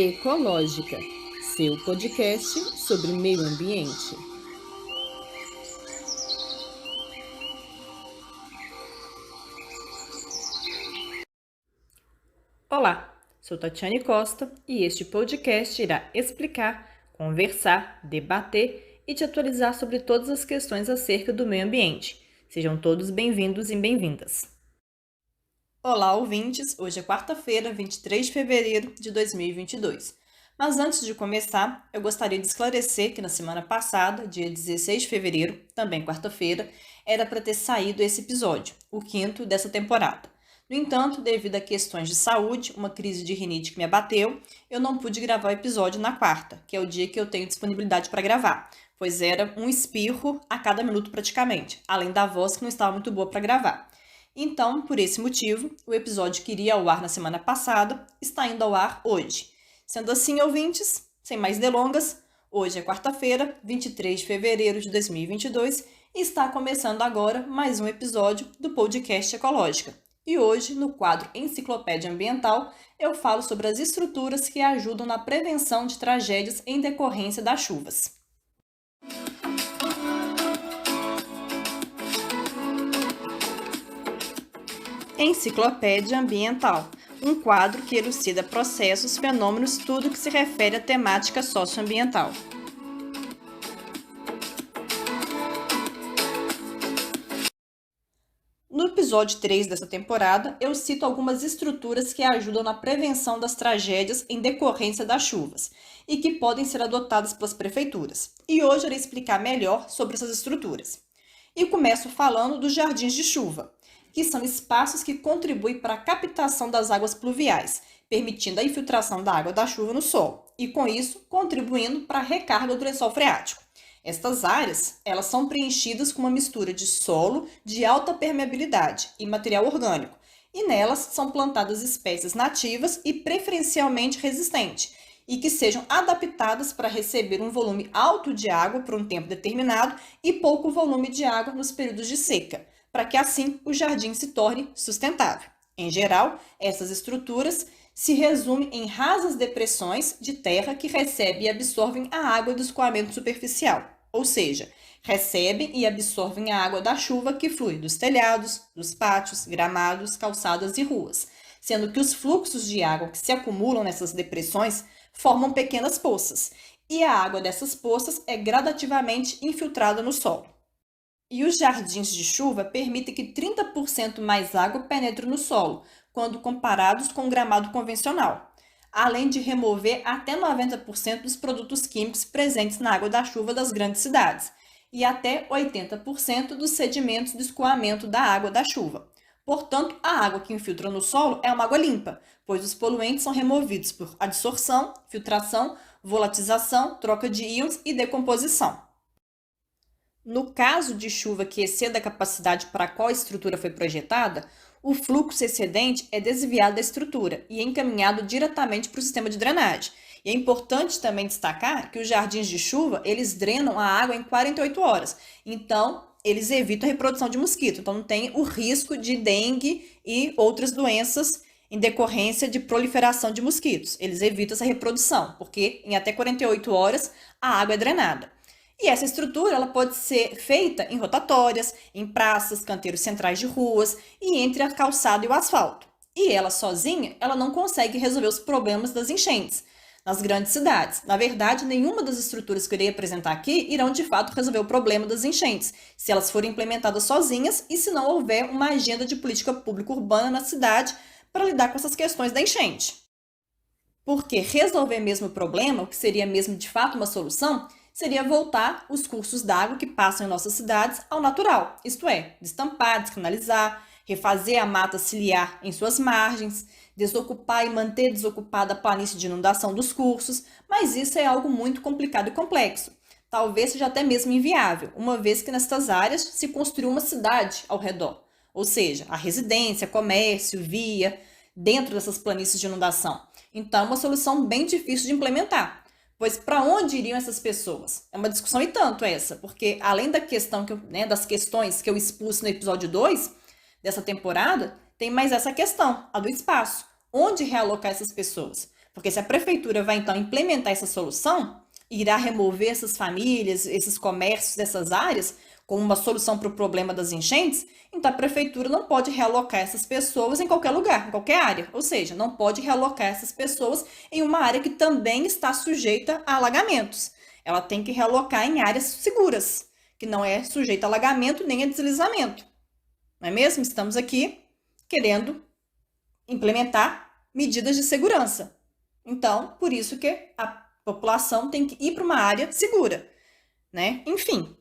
Ecológica, seu podcast sobre meio ambiente. Olá, sou Tatiane Costa e este podcast irá explicar, conversar, debater e te atualizar sobre todas as questões acerca do meio ambiente. Sejam todos bem-vindos e bem-vindas. Olá, ouvintes! Hoje é quarta-feira, 23 de fevereiro de 2022. Mas antes de começar, eu gostaria de esclarecer que na semana passada, dia 16 de fevereiro, também quarta-feira, era para ter saído esse episódio, o quinto dessa temporada. No entanto, devido a questões de saúde, uma crise de rinite que me abateu, eu não pude gravar o episódio na quarta, que é o dia que eu tenho disponibilidade para gravar, pois era um espirro a cada minuto praticamente, além da voz que não estava muito boa para gravar. Então, por esse motivo, o episódio que iria ao ar na semana passada está indo ao ar hoje. Sendo assim, ouvintes, sem mais delongas, hoje é quarta-feira, 23 de fevereiro de 2022 e está começando agora mais um episódio do podcast Ecológica. E hoje, no quadro Enciclopédia Ambiental, eu falo sobre as estruturas que ajudam na prevenção de tragédias em decorrência das chuvas. Enciclopédia Ambiental, um quadro que elucida processos, fenômenos, tudo que se refere à temática socioambiental. No episódio 3 dessa temporada, eu cito algumas estruturas que ajudam na prevenção das tragédias em decorrência das chuvas e que podem ser adotadas pelas prefeituras. E hoje eu irei explicar melhor sobre essas estruturas. E começo falando dos jardins de chuva, que são espaços que contribuem para a captação das águas pluviais, permitindo a infiltração da água da chuva no solo e, com isso, contribuindo para a recarga do lençol freático. Estas áreas, elas são preenchidas com uma mistura de solo de alta permeabilidade e material orgânico, e nelas são plantadas espécies nativas e preferencialmente resistentes, e que sejam adaptadas para receber um volume alto de água por um tempo determinado e pouco volume de água nos períodos de seca, para que assim o jardim se torne sustentável. Em geral, essas estruturas se resumem em rasas depressões de terra que recebem e absorvem a água do escoamento superficial, ou seja, recebem e absorvem a água da chuva que flui dos telhados, dos pátios, gramados, calçadas e ruas, sendo que os fluxos de água que se acumulam nessas depressões formam pequenas poças, e a água dessas poças é gradativamente infiltrada no solo. E os jardins de chuva permitem que 30% mais água penetre no solo, quando comparados com o gramado convencional, além de remover até 90% dos produtos químicos presentes na água da chuva das grandes cidades e até 80% dos sedimentos do escoamento da água da chuva. Portanto, a água que infiltra no solo é uma água limpa, pois os poluentes são removidos por adsorção, filtração, volatização, troca de íons e decomposição. No caso de chuva que exceda a capacidade para a qual a estrutura foi projetada, o fluxo excedente é desviado da estrutura e é encaminhado diretamente para o sistema de drenagem. E é importante também destacar que os jardins de chuva, eles drenam a água em 48 horas. Então, eles evitam a reprodução de mosquito. Então, não tem o risco de dengue e outras doenças em decorrência de proliferação de mosquitos. Eles evitam essa reprodução, porque em até 48 horas a água é drenada. E essa estrutura ela pode ser feita em rotatórias, em praças, canteiros centrais de ruas e entre a calçada e o asfalto. E ela sozinha, ela não consegue resolver os problemas das enchentes nas grandes cidades. Na verdade, nenhuma das estruturas que eu irei apresentar aqui irão de fato resolver o problema das enchentes, se elas forem implementadas sozinhas e se não houver uma agenda de política pública urbana na cidade para lidar com essas questões da enchente. Porque resolver mesmo o problema, o que seria mesmo de fato uma solução, seria voltar os cursos d'água que passam em nossas cidades ao natural, isto é, destampar, descanalizar, refazer a mata ciliar em suas margens, desocupar e manter desocupada a planície de inundação dos cursos, mas isso é algo muito complicado e complexo. Talvez seja até mesmo inviável, uma vez que nestas áreas se construiu uma cidade ao redor, ou seja, a residência, comércio, via, dentro dessas planícies de inundação. Então, é uma solução bem difícil de implementar. Pois para onde iriam essas pessoas? É uma discussão e tanto essa, porque além da questão das questões que eu expus no episódio 2 dessa temporada, tem mais essa questão, a do espaço. Onde realocar essas pessoas? Porque se a prefeitura vai então implementar essa solução, irá remover essas famílias, esses comércios dessas áreas como uma solução para o problema das enchentes, então a prefeitura não pode realocar essas pessoas em qualquer lugar, em qualquer área. Ou seja, não pode realocar essas pessoas em uma área que também está sujeita a alagamentos. Ela tem que realocar em áreas seguras, que não é sujeita a alagamento nem a deslizamento. Não é mesmo? Estamos aqui querendo implementar medidas de segurança. Então, por isso que a população tem que ir para uma área segura, né? Enfim,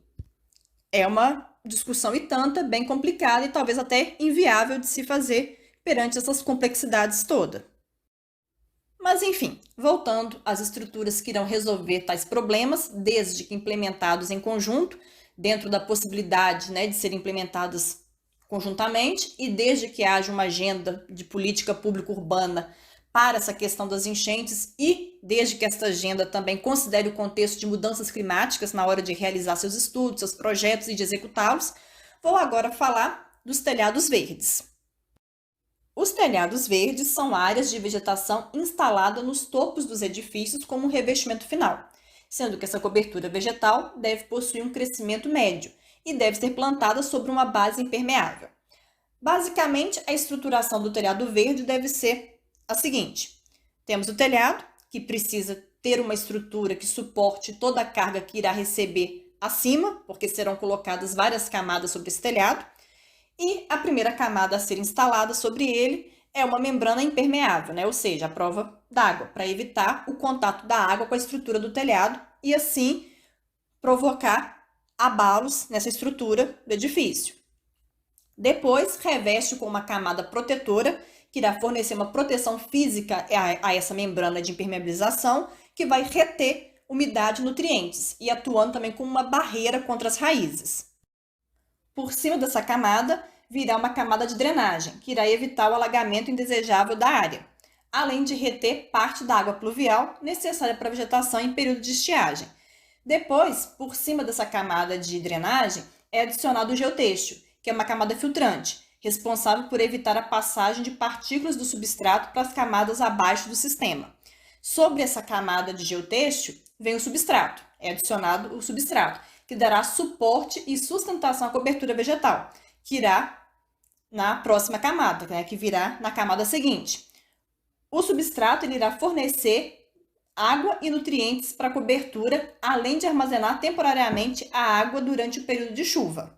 é uma discussão e tanta, bem complicada e talvez até inviável de se fazer perante essas complexidades todas. Mas enfim, voltando às estruturas que irão resolver tais problemas, desde que implementados em conjunto, dentro da possibilidade, né, de serem implementadas conjuntamente, e desde que haja uma agenda de política pública urbana para essa questão das enchentes e desde que esta agenda também considere o contexto de mudanças climáticas na hora de realizar seus estudos, seus projetos e de executá-los, vou agora falar dos telhados verdes. Os telhados verdes são áreas de vegetação instalada nos topos dos edifícios como um revestimento final, sendo que essa cobertura vegetal deve possuir um crescimento médio e deve ser plantada sobre uma base impermeável. Basicamente, a estruturação do telhado verde deve ser a seguinte: temos o telhado, que precisa ter uma estrutura que suporte toda a carga que irá receber acima, porque serão colocadas várias camadas sobre esse telhado. E a primeira camada a ser instalada sobre ele é uma membrana impermeável, né? Ou seja, a prova d'água, para evitar o contato da água com a estrutura do telhado e assim provocar abalos nessa estrutura do edifício. Depois, reveste com uma camada protetora, que irá fornecer uma proteção física a essa membrana de impermeabilização, que vai reter umidade e nutrientes e atuando também como uma barreira contra as raízes. Por cima dessa camada, virá uma camada de drenagem, que irá evitar o alagamento indesejável da área, além de reter parte da água pluvial necessária para a vegetação em período de estiagem. Depois, por cima dessa camada de drenagem, é adicionado o geotêxtil, que é uma camada filtrante, responsável por evitar a passagem de partículas do substrato para as camadas abaixo do sistema. Sobre essa camada de geotêxtil, vem o substrato, é adicionado o substrato, que dará suporte e sustentação à cobertura vegetal, que irá na próxima camada, né, que virá na camada seguinte. O substrato ele irá fornecer água e nutrientes para a cobertura, além de armazenar temporariamente a água durante o período de chuva.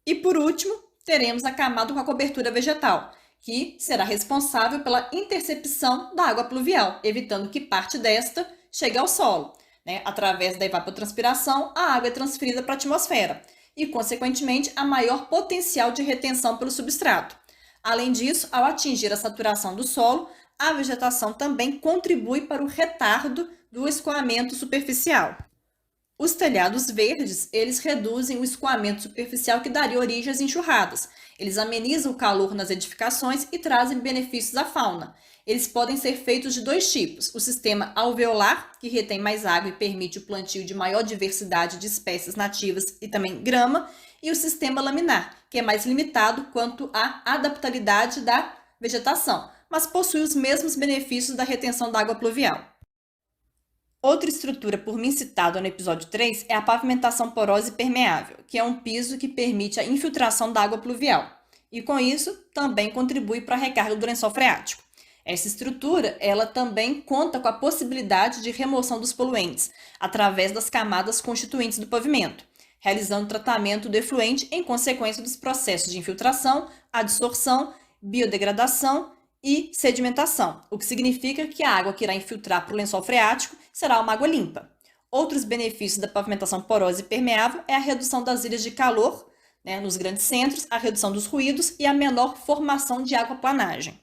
E por último, teremos a camada com a cobertura vegetal, que será responsável pela intercepção da água pluvial, evitando que parte desta chegue ao solo. Através da evapotranspiração, a água é transferida para a atmosfera e, consequentemente, há maior potencial de retenção pelo substrato. Além disso, ao atingir a saturação do solo, a vegetação também contribui para o retardo do escoamento superficial. Os telhados verdes, eles reduzem o escoamento superficial que daria origem às enxurradas. Eles amenizam o calor nas edificações e trazem benefícios à fauna. Eles podem ser feitos de dois tipos: o sistema alveolar, que retém mais água e permite o plantio de maior diversidade de espécies nativas e também grama, e o sistema laminar, que é mais limitado quanto à adaptabilidade da vegetação, mas possui os mesmos benefícios da retenção da água pluvial. Outra estrutura por mim citada no episódio 3 é a pavimentação porosa e permeável, que é um piso que permite a infiltração da água pluvial, e com isso também contribui para a recarga do lençol freático. Essa estrutura, ela também conta com a possibilidade de remoção dos poluentes através das camadas constituintes do pavimento, realizando tratamento do efluente em consequência dos processos de infiltração, adsorção, biodegradação e sedimentação, o que significa que a água que irá infiltrar para o lençol freático será uma água limpa. Outros benefícios da pavimentação porosa e permeável é a redução das ilhas de calor, nos grandes centros, a redução dos ruídos e a menor formação de aquaplanagem.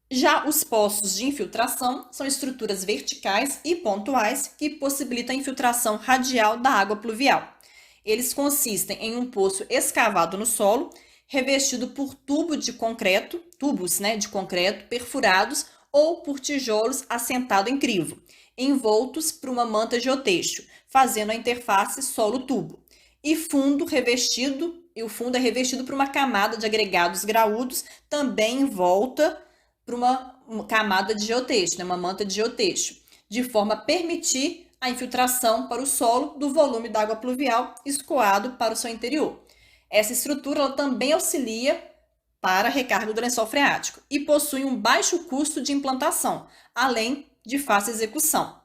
Já os poços de infiltração são estruturas verticais e pontuais que possibilitam a infiltração radial da água pluvial. Eles consistem em um poço escavado no solo, revestido por tubos de concreto perfurados ou por tijolos assentados em crivo, envoltos por uma manta geotêxtil, fazendo a interface solo-tubo. E o fundo é revestido por uma camada de agregados graúdos, também envolta por uma camada de geotexto, né, uma manta de geotexto, de forma a permitir a infiltração para o solo do volume da água pluvial escoado para o seu interior. Essa estrutura ela também auxilia para a recarga do lençol freático e possui um baixo custo de implantação, além de fácil execução,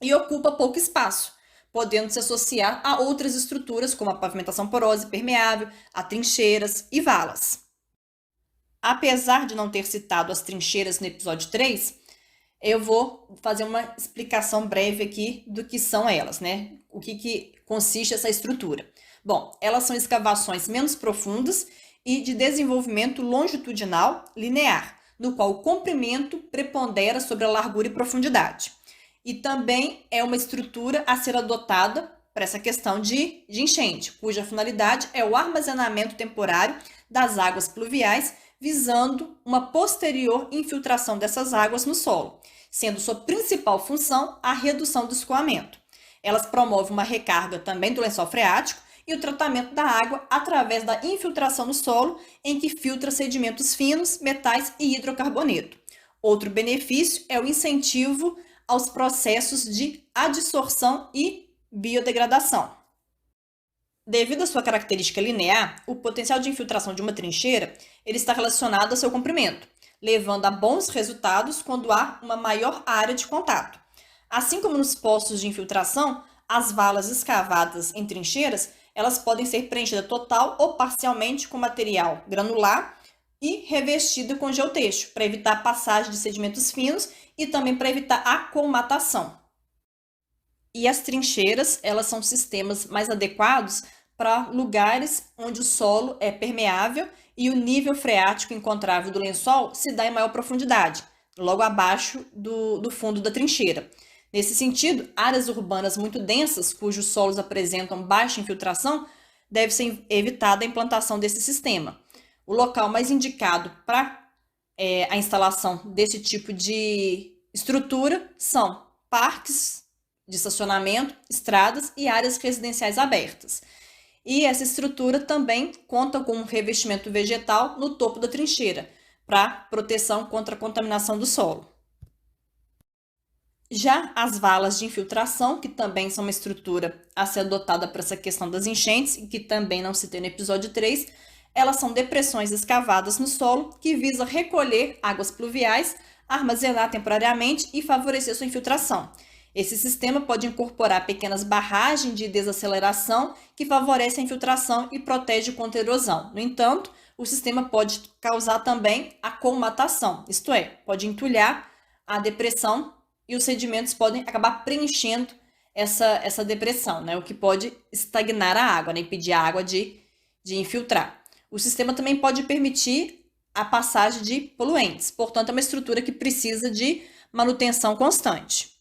e ocupa pouco espaço, podendo se associar a outras estruturas como a pavimentação porosa e permeável, a trincheiras e valas. Apesar de não ter citado as trincheiras no episódio 3, eu vou fazer uma explicação breve aqui do que são elas, né? O que consiste essa estrutura. Bom, elas são escavações menos profundas e de desenvolvimento longitudinal linear, no qual o comprimento prepondera sobre a largura e profundidade. E também é uma estrutura a ser adotada para essa questão de enchente, cuja finalidade é o armazenamento temporário das águas pluviais, visando uma posterior infiltração dessas águas no solo, sendo sua principal função a redução do escoamento. Elas promovem uma recarga também do lençol freático e o tratamento da água através da infiltração no solo, em que filtra sedimentos finos, metais e hidrocarboneto. Outro benefício é o incentivo aos processos de adsorção e biodegradação. Devido à sua característica linear, o potencial de infiltração de uma trincheira ele está relacionado ao seu comprimento, levando a bons resultados quando há uma maior área de contato. Assim como nos poços de infiltração, as valas escavadas em trincheiras elas podem ser preenchidas total ou parcialmente com material granular e revestida com geotexto, para evitar a passagem de sedimentos finos e também para evitar a colmatação. E as trincheiras, elas são sistemas mais adequados para lugares onde o solo é permeável e o nível freático encontrável do lençol se dá em maior profundidade, logo abaixo do fundo da trincheira. Nesse sentido, áreas urbanas muito densas, cujos solos apresentam baixa infiltração, deve ser evitada a implantação desse sistema. O local mais indicado para a instalação desse tipo de estrutura são parques de estacionamento, estradas e áreas residenciais abertas. E essa estrutura também conta com um revestimento vegetal no topo da trincheira, para proteção contra a contaminação do solo. Já as valas de infiltração, que também são uma estrutura a ser adotada para essa questão das enchentes, e que também não citei no episódio 3, elas são depressões escavadas no solo que visam recolher águas pluviais, armazenar temporariamente e favorecer sua infiltração. Esse sistema pode incorporar pequenas barragens de desaceleração que favorecem a infiltração e protege contra a erosão. No entanto, o sistema pode causar também a colmatação, isto é, pode entulhar a depressão e os sedimentos podem acabar preenchendo essa depressão, né? O que pode estagnar a água, né? Impedir a água de infiltrar. O sistema também pode permitir a passagem de poluentes, portanto, é uma estrutura que precisa de manutenção constante.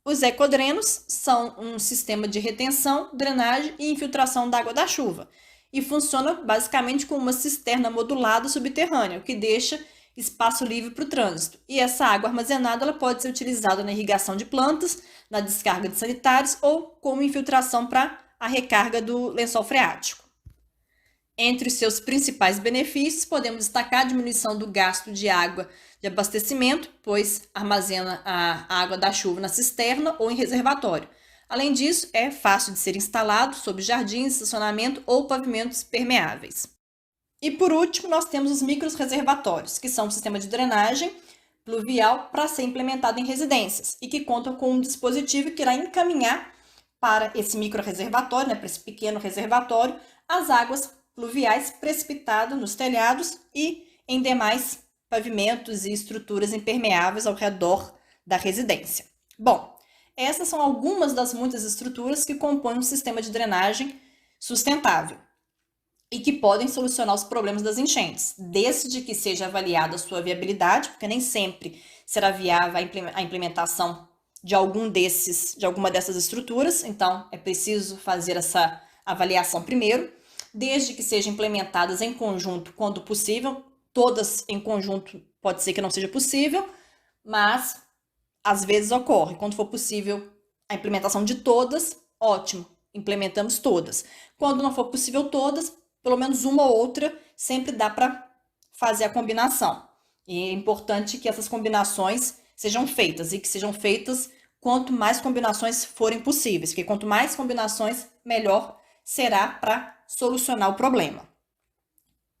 Os ecodrenos são um sistema de retenção, drenagem e infiltração da água da chuva e funciona basicamente como uma cisterna modulada subterrânea, o que deixa espaço livre para o trânsito. E essa água armazenada ela pode ser utilizada na irrigação de plantas, na descarga de sanitários ou como infiltração para a recarga do lençol freático. Entre os seus principais benefícios, podemos destacar a diminuição do gasto de água de abastecimento, pois armazena a água da chuva na cisterna ou em reservatório. Além disso, é fácil de ser instalado sob jardins, estacionamento ou pavimentos permeáveis. E por último, nós temos os microreservatórios, que são um sistema de drenagem pluvial para ser implementado em residências e que contam com um dispositivo que irá encaminhar para esse microreservatório, né, para esse pequeno reservatório, as águas pluviais precipitadas nos telhados e em demais pavimentos e estruturas impermeáveis ao redor da residência. Bom, essas são algumas das muitas estruturas que compõem um sistema de drenagem sustentável e que podem solucionar os problemas das enchentes, desde que seja avaliada a sua viabilidade, porque nem sempre será viável a implementação de alguma dessas estruturas, então é preciso fazer essa avaliação primeiro, desde que sejam implementadas em conjunto quando possível. Todas em conjunto pode ser que não seja possível, mas às vezes ocorre. Quando for possível a implementação de todas, ótimo, implementamos todas. Quando não for possível todas, pelo menos uma ou outra, sempre dá para fazer a combinação. E é importante que essas combinações sejam feitas e que sejam feitas quanto mais combinações forem possíveis, porque quanto mais combinações, melhor será para solucionar o problema.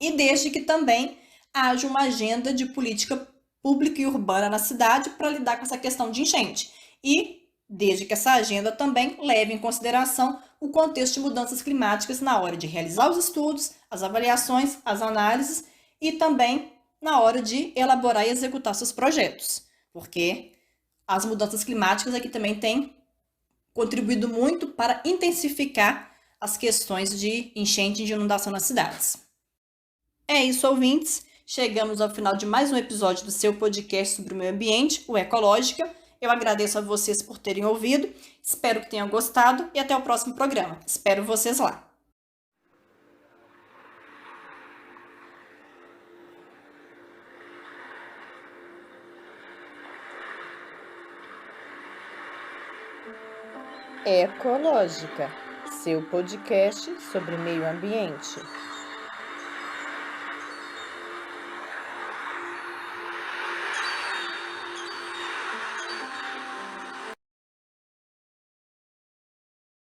E desde que também haja uma agenda de política pública e urbana na cidade para lidar com essa questão de enchente. E desde que essa agenda também leve em consideração o contexto de mudanças climáticas na hora de realizar os estudos, as avaliações, as análises e também na hora de elaborar e executar seus projetos, porque as mudanças climáticas aqui também têm contribuído muito para intensificar as questões de enchente e de inundação nas cidades. É isso, ouvintes. Chegamos ao final de mais um episódio do seu podcast sobre o meio ambiente, o Ecológica. Eu agradeço a vocês por terem ouvido, espero que tenham gostado e até o próximo programa. Espero vocês lá. Ecológica, seu podcast sobre meio ambiente.